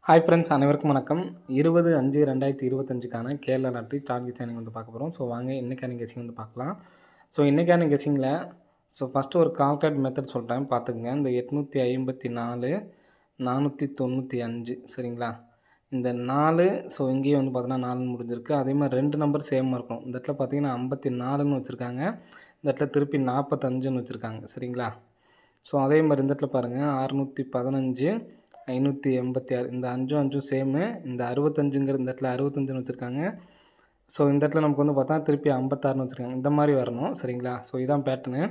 Hi friends, அனைவருக்கும் வணக்கம். 20/5/2025க்கான Kerala lottery chart guessing வந்து பார்க்க போகிறோம். ஸோ வாங்க இன்றைக்கான கெஸிங் வந்து பார்க்கலாம். ஸோ இன்றைக்கான கெஸிங்கில் ஃபஸ்ட்டு ஒரு கால்குலேட் மெத்தட் சொல்கிறேன், பார்த்துக்குங்க. இந்த 854 495 சரிங்களா. இந்த 4 இங்கேயும் வந்து பார்த்தீங்கன்னா 4 முடிஞ்சிருக்கு. அதே மாதிரி 2 நம்பர் சேமாக இருக்கும். இந்த இடத்துல பார்த்தீங்கன்னா 54ன்னு வச்சுருக்காங்க, இந்த இடத்துல திருப்பி 45ன்னு வச்சுருக்காங்க சரிங்களா. ஸோ அதே மாதிரி இந்த இடத்துல பாருங்கள் 615 586 இந்த 5 சேமு. இந்த 65ங்கிற இந்த இடத்துல 65ன்னு வச்சுருக்காங்க. ஸோ இந்த இடத்துல நமக்கு வந்து பார்த்தா திருப்பி 56ன்னு வச்சுருக்காங்க. இந்த மாதிரி வரணும் சரிங்களா. ஸோ இதான் பேட்டர்னு.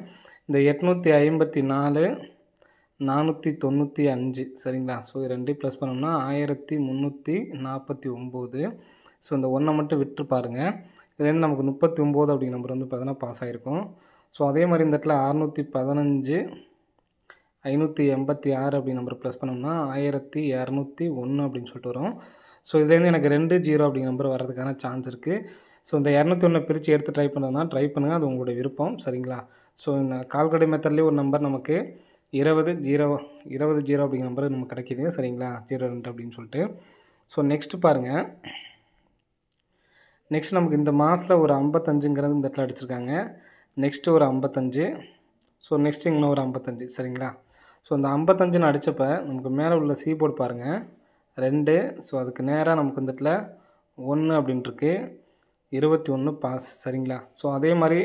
இந்த 854 495 சரிங்களா. ஸோ இது ரெண்டையும் ப்ளஸ் பண்ணோம்னா 1349. ஸோ இந்த ஒன்றை மட்டும் விட்டு பாருங்கள். இதுலேருந்து நமக்கு 39 அப்படிங்கிற நம்பர் வந்து பார்த்தீங்கன்னா பாஸ் ஆகிருக்கும். ஸோ அதே மாதிரி இந்த இடத்துல 615 586 அப்படி நம்பர் ப்ளஸ் பண்ணோம்னா 1201 அப்படின்னு சொல்லிட்டு வரும். ஸோ இதுலேருந்து எனக்கு 20 அப்படிங்கிற நம்பர் வர்றதுக்கான சான்ஸ் இருக்குது. ஸோ இந்த 201 பிரித்து எடுத்து ட்ரை பண்ணுறதுனா ட்ரை பண்ணுங்கள், அது உங்களுடைய விருப்பம் சரிங்களா. ஸோ இந்த கால்குலேட் மெத்தட்லேயே ஒரு நம்பர் நமக்கு 20 அப்படிங்கிற நம்பர் நமக்கு கிடைக்கிது சரிங்களா. 02 அப்படின்னு சொல்லிட்டு. ஸோ நெக்ஸ்ட்டு பாருங்கள். நெக்ஸ்ட் நமக்கு இந்த மாதத்தில் ஒரு 55ங்கிறது இந்த இடத்துல அடிச்சிருக்காங்க. நெக்ஸ்ட்டு ஒரு 55. ஸோ நெக்ஸ்ட் இன்னும் ஒரு 55 சரிங்களா. ஸோ இந்த 55ன்னு அடித்தப்ப நமக்கு மேலே உள்ள சி போர்டு பாருங்கள் 2. ஸோ அதுக்கு நேராக நமக்கு இந்த இடத்துல 1 அப்படின்ட்டுருக்கு. 21 பாஸ் சரிங்களா. ஸோ அதே மாதிரி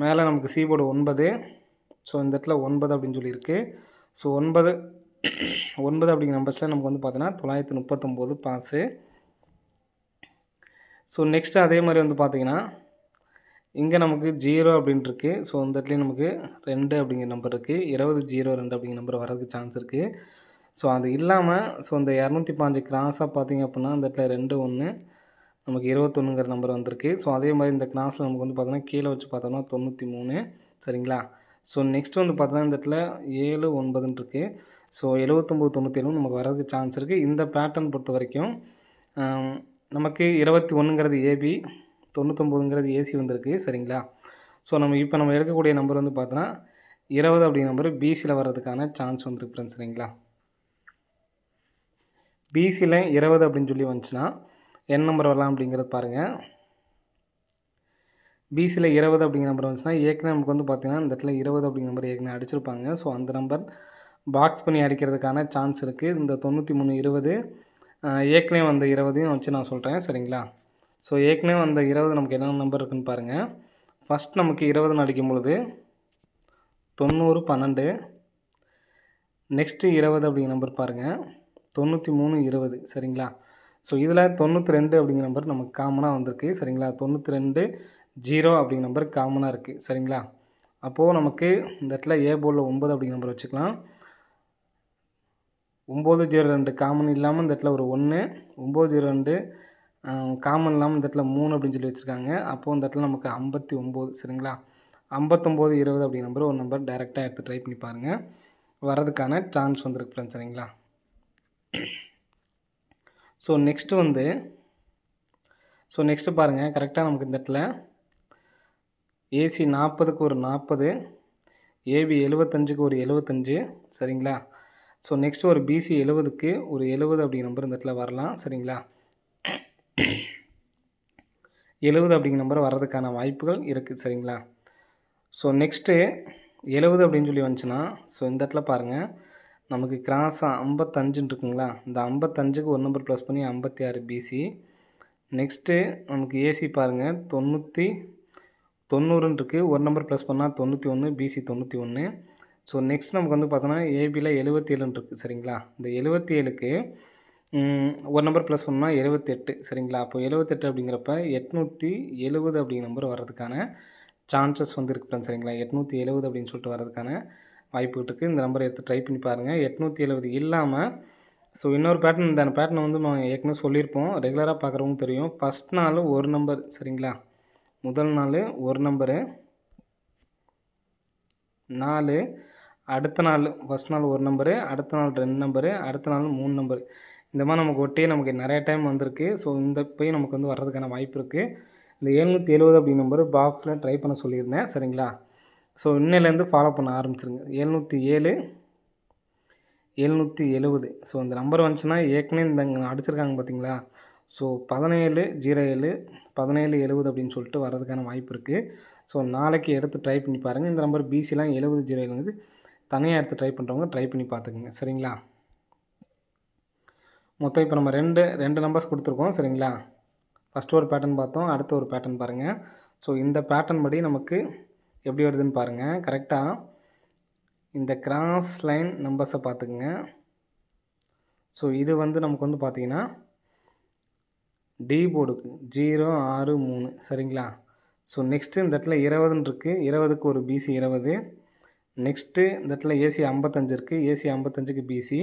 மேலே நமக்கு சி போர்டு 9. ஸோ இந்த இடத்துல 9 அப்படின்னு சொல்லியிருக்கு. ஸோ 9 அப்படிங்கிற நம்பர்ஸில் நமக்கு வந்து பார்த்தீங்கன்னா 939 பாஸு. ஸோ நெக்ஸ்ட்டு அதே மாதிரி வந்து பார்த்திங்கன்னா இங்கே நமக்கு 0 அப்படின்ட்டுருக்கு. ஸோ இந்த இடத்துலையும் நமக்கு 2 அப்படிங்கிற நம்பர் இருக்குது. 2002 அப்படிங்கிற நம்பர் வர்றதுக்கு சான்ஸ் இருக்குது. ஸோ அது இல்லாமல் இந்த 205 கிராஸாக பார்த்திங்க அப்படின்னா இந்த இடத்துல 2 1 நமக்கு 21ங்கிற நம்பர் வந்திருக்கு. ஸோ அதே மாதிரி இந்த கிராஸில் நமக்கு வந்து பார்த்தோன்னா கீழே வச்சு பார்த்தோம்னா 93 சரிங்களா. ஸோ நெக்ஸ்ட் வந்து பார்த்தோன்னா இந்த இடத்துல 7 9ன்னு இருக்குது. ஸோ 79 97 நமக்கு வர்றதுக்கு சான்ஸ் இருக்குது. இந்த பேட்டர்ன் பொறுத்த வரைக்கும் நமக்கு 21ங்கிறது ஏபி, 99ங்கிறது ஏசி வந்திருக்கு சரிங்களா. ஸோ இப்போ நம்ம எடுக்கக்கூடிய நம்பர் வந்து பார்த்தோன்னா 20 அப்படிங்கிற நம்பர் பிசியில் வர்றதுக்கான சான்ஸ் வந்துருக்கு ஃப்ரெண்ட்ஸ் சரிங்களா. பிசியில் 20 அப்படின்னு சொல்லி வந்துச்சுன்னா என்ன நம்பர் வரலாம் அப்படிங்கிறது பாருங்கள். பிசியில் 20 அப்படிங்கிற நம்பர் வந்துச்சுன்னா ஏற்கனவே நமக்கு வந்து பார்த்திங்கன்னா இந்த இடத்துல 20 அப்படிங்கிற நம்பர் ஏற்கனவே அடிச்சிருப்பாங்க. ஸோ அந்த நம்பர் பாக்ஸ் பண்ணி அடிக்கிறதுக்கான சான்ஸ் இருக்குது. இந்த 93 20 ஏற்கனவே வந்த 20 வச்சு நான் சொல்கிறேன் சரிங்களா. ஸோ ஏற்கனவே அந்த 20 நமக்கு என்னென்ன நம்பர் இருக்குதுன்னு பாருங்கள். ஃபஸ்ட் நமக்கு 20ன்னு அடிக்கும் பொழுது 90 12. நெக்ஸ்ட்டு 20 அப்படிங்கிற நம்பர் பாருங்கள் 93 20 சரிங்களா. ஸோ இதில் 92 அப்படிங்கிற நம்பர் நமக்கு காமனாக வந்திருக்கு சரிங்களா. 92 0 அப்படிங்கிற நம்பர் காமனாக இருக்குது சரிங்களா. அப்போது நமக்கு இந்த இடத்துல ஏ போர்டில் 9 அப்படிங்கிற நம்பர் வச்சுக்கலாம். 902 காமன் இல்லாமல் இந்த இடத்துல ஒரு 1, 902 காமன் இல்லாமல் இந்த இடத்துல 3 அப்படின்னு சொல்லி வச்சுருக்காங்க. அப்போது இந்த இடத்துல நமக்கு 59 சரிங்களா. 59 20 அப்படிங்கிற நம்பர் ஒரு நம்பர் டைரெக்டாக எடுத்து ட்ரை பண்ணி பாருங்கள், வரதுக்கான சான்ஸ் வந்துருக்கு ஃப்ரெண்ட்ஸ் சரிங்களா. ஸோ நெக்ஸ்ட்டு பாருங்கள். கரெக்டாக நமக்கு இந்த இடத்துல ஏசி 40க்கு ஒரு 40, ஏபி 75க்கு ஒரு 75 சரிங்களா. ஸோ நெக்ஸ்ட்டு ஒரு பிசி 70க்கு ஒரு 70 அப்படிங்கிற நம்பர் இந்த இடத்துல வரலாம் சரிங்களா. 70 அப்படிங்கிற நம்பர் வர்றதுக்கான வாய்ப்புகள் இருக்குது சரிங்களா. ஸோ நெக்ஸ்ட்டு 70 அப்படின்னு சொல்லி வந்துச்சுன்னா இந்த இடத்துல பாருங்கள் நமக்கு கிராஸாக 55ன்னு இருக்குங்களா. இந்த 55க்கு ஒரு நம்பர் ப்ளஸ் பண்ணி 56 பிசி. நெக்ஸ்ட்டு நமக்கு ஏசி பாருங்கள் 90ன்னு இருக்குது. ஒரு நம்பர் ப்ளஸ் பண்ணால் 91 பிசி 91. ஸோ நெக்ஸ்ட் நமக்கு வந்து பார்த்தோன்னா ஏபியில் 77ன்னு இருக்குது சரிங்களா. இந்த 77க்கு ஒரு நம்பர் ப்ளஸ் பண்ணால் 78 சரிங்களா. அப்போ 78 அப்படிங்கிறப்ப 870 அப்படிங்கிற நம்பர் வர்றதுக்கான சான்சஸ் வந்து இருக்குது ஃப்ரெண்ட்ஸ் சரிங்களா. 870 அப்படின்னு சொல்லிட்டு வர்றதுக்கான வாய்ப்பு இருக்குது. இந்த நம்பரை எடுத்து ட்ரை பண்ணி பாருங்கள். 870 இல்லாமல் இன்னொரு பேட்டர்ன், இந்த பேட்டர்னை வந்து நம்ம ஏற்கனவே சொல்லியிருப்போம், ரெகுலராக பார்க்குறவங்க தெரியும். ஃபஸ்ட் நாள் ஒரு நம்பர் சரிங்களா. முதல் நாள் ஒரு நம்பரு 4, அடுத்த நாள் ஃபஸ்ட் நாள் ஒரு நம்பரு, அடுத்த நாள் 2 நம்பரு, அடுத்த நாள் 3 நம்பர். இந்த மாதிரி நமக்கு ஒட்டியே நமக்கு நிறைய டைம் வந்திருக்கு. ஸோ இந்த போய் நமக்கு வந்து வர்றதுக்கான வாய்ப்பு இருக்குது. இந்த 770 அப்படி நம்பர் பாக்ஸில் ட்ரை பண்ண சொல்லியிருந்தேன் சரிங்களா. ஸோ இன்னிலேருந்து ஃபாலோ பண்ண ஆரம்பிச்சிருங்க. 707 770. ஸோ இந்த நம்பர் வந்துச்சுன்னா ஏற்கனவே இந்த அடிச்சிருக்காங்க பார்த்தீங்களா? ஸோ 1707 1770 அப்படின்னு சொல்லிட்டு வர்றதுக்கான வாய்ப்பு இருக்குது. ஸோ நாளைக்கு எடுத்து ட்ரை பண்ணி பாருங்கள். இந்த நம்பர் பிசிலாம் 7007 தனியாக எடுத்து ட்ரை பண்ணுறவங்க ட்ரை பண்ணி பார்த்துக்குங்க. சரிங்களா? மொத்தம் இப்போ நம்ம ரெண்டு நம்பர்ஸ் கொடுத்துருக்கோம். சரிங்களா? ஃபஸ்ட்டு ஒரு பேட்டர்ன் பார்த்தோம், அடுத்த ஒரு பேட்டர்ன் பாருங்கள். ஸோ இந்த பேட்டர்ன் படி நமக்கு எப்படி வருதுன்னு பாருங்கள். கரெக்டாக இந்த கிராஸ் லைன் நம்பர்ஸை பார்த்துக்குங்க. ஸோ இது நமக்கு பார்த்தீங்கன்னா டி போர்டுக்கு 063. சரிங்களா? ஸோ நெக்ஸ்ட்டு இந்த இடத்துல 20ன்னு இருக்குது. 20க்கு ஒரு பிசி 20. நெக்ஸ்ட்டு இந்த இடத்துல ஏசி 55 இருக்குது. ஏசி 55க்கு பிசி.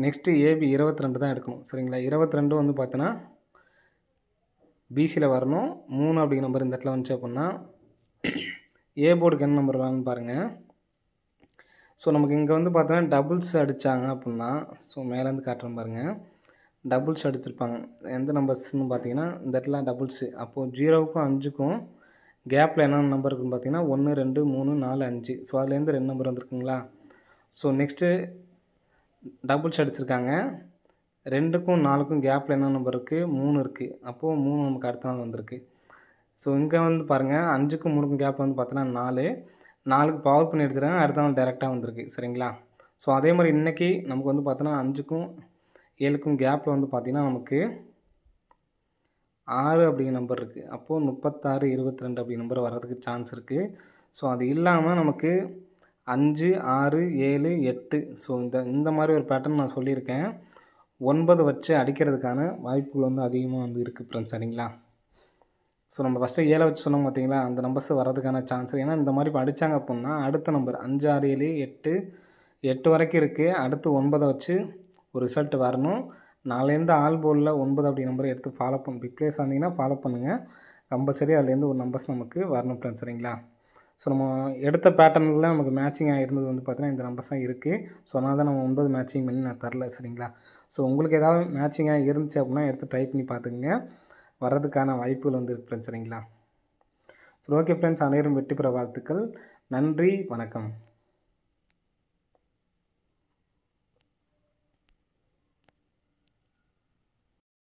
நெக்ஸ்ட்டு ஏபி 22 தான் எடுக்கணும். சரிங்களா? 22 பார்த்தீங்கன்னா பிசியில் வரணும். 3 அப்படிங்கிற நம்பர் இந்த இடத்துல வந்துச்சு அப்படின்னா ஏ போர்டுக்கு என்ன நம்பர் வரணும்னு பாருங்கள். ஸோ நமக்கு இங்கே பார்த்தோன்னா டபுள்ஸ் அடித்தாங்க அப்படின்னா, ஸோ மேலேருந்து காட்டுறேன் பாருங்கள். டபுள்ஸ் அடிச்சிருப்பாங்க. எந்த நம்பர்ஸ்னு பார்த்தீங்கன்னா இந்த இடத்துல டபுள்ஸு. அப்போது 0க்கும் 5க்கும் கேப்பில் என்னென்ன நம்பர் இருக்குன்னு பார்த்தீங்கன்னா 1 2 3 4 5. ஸோ அதுலேருந்து 2 நம்பர் வந்திருக்குங்களா? ஸோ நெக்ஸ்ட்டு டபுள்ஸ் அடிச்சிருக்காங்க. 2க்கும் 4க்கும் கேப்பில் என்ன நம்பர் இருக்குது? 3 இருக்குது. அப்போது 3 நமக்கு அடுத்த நாள் வந்திருக்கு. ஸோ இங்கே பாருங்கள் 5க்கும் 3க்கும் கேப் பார்த்தோன்னா 4. 4க்கு பவர் பண்ணி எடுத்துருக்காங்க. அடுத்த நாள் டேரெக்டாக வந்திருக்கு. சரிங்களா? ஸோ அதே மாதிரி இன்றைக்கி நமக்கு பார்த்தோன்னா 5க்கும் 7க்கும் கேப்பில் பார்த்தீங்கன்னா நமக்கு 6 அப்படிங்கிற நம்பர் இருக்குது. அப்போது 36 22 அப்படிங்கிற நம்பர் வர்றதுக்கு சான்ஸ் இருக்குது. ஸோ அது இல்லாமல் நமக்கு 5 6 7 8. ஸோ இந்த மாதிரி ஒரு பேட்டர்ன் நான் சொல்லியிருக்கேன். 9 வச்சு அடிக்கிறதுக்கான வாய்ப்புகள் அதிகமாக இருக்குது ஃப்ரெண்ட்ஸ். சரிங்களா? ஸோ நம்ம ஃபஸ்ட்டு 7 வச்சு சொன்னோம் பார்த்தீங்களா? அந்த நம்பர்ஸ் வர்றதுக்கான சான்ஸ். ஏன்னா இந்த மாதிரி இப்போ அடித்தாங்க அப்படின்னா அடுத்த நம்பர் 5 6 7 8 8 வரைக்கும் இருக்குது. அடுத்து 9 வச்சு ஒரு ரிசல்ட் வரணும். நாளைலேருந்து ஆல் போர்டில் 9 அப்படி நம்பரை எடுத்து ஃபாலோ ரிப்ளேஸ் ஆனீங்கன்னா ஃபாலோ பண்ணுங்கள். கம்பல்சரி அதுலேருந்து ஒரு நம்பர்ஸ் நமக்கு வரணும் ஃப்ரெண்ட்ஸ். சரிங்களா? ஸோ நம்ம எடுத்த பேட்டர்னில் நமக்கு மேட்சிங்காக இருந்தது பார்த்தீங்கன்னா இந்த நம்பர்ஸ் தான் இருக்குது. ஸோ அதனால தான் நம்ம 9 மேட்சிங் பண்ணி நான் தரல. சரிங்களா? ஸோ உங்களுக்கு ஏதாவது மேட்சிங்காக இருந்துச்சு அப்படின்னா எடுத்து ட்ரை பண்ணி பார்த்துக்குங்க. வர்றதுக்கான வாய்ப்புகள் இருக்குது ஃப்ரெண்ட்ஸ். சரிங்களா? ஸோ ஓகே ஃப்ரெண்ட்ஸ், அனைவரும் வெற்றி பெற வாழ்த்துக்கள். நன்றி, வணக்கம்.